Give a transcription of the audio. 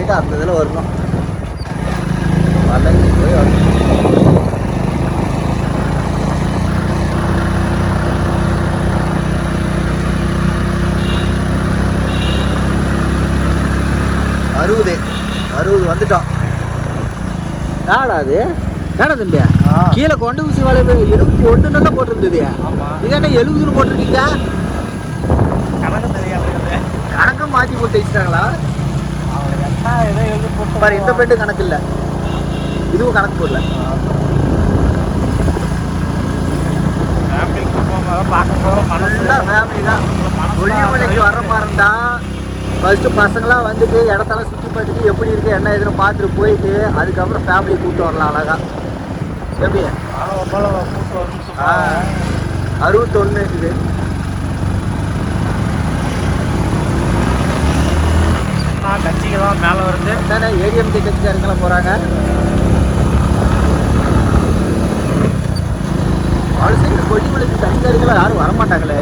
போயிட்டு அந்த இதில் வரணும். வளைஞ்சி போய் வரணும். அறுபது வந்துட்டோம். யாடா அது ஏடா தம்பியா கீழே கொண்டு ஊசி வளைவு 71 போட்டிருந்தது. இது என்ன 70 போட்டிருக்கீங்க? கணக்கும் மாற்றி போட்டு வச்சுட்டாங்களா? பாரு இந்த பெட்டு கணக்கு இல்லை, இதுவும் கணக்கு போடல. ஃபேமிலி தான். கொல்லிமலைக்கு வர்ற மாதிரி இருந்தா ஃபர்ஸ்ட்டு பசங்களாம் வந்துட்டு இடத்தெல்லாம் சுற்றி பார்த்துட்டு எப்படி இருக்குது என்ன எதுன்னு பார்த்துட்டு போயிட்டு அதுக்கப்புறம் ஃபேமிலி கூப்பிட்டு வரலாம் அழகா. எப்படி 61 இருக்குது. கட்சிகள்லாம் மேலே வருது. என்னென்ன ஏடிஎம்கே கட்சிக்காரங்களாம் போகிறாங்க. கொல்லிமலைக்கு கட்சிக்காரங்களாம் யாரும் வரமாட்டாங்களே.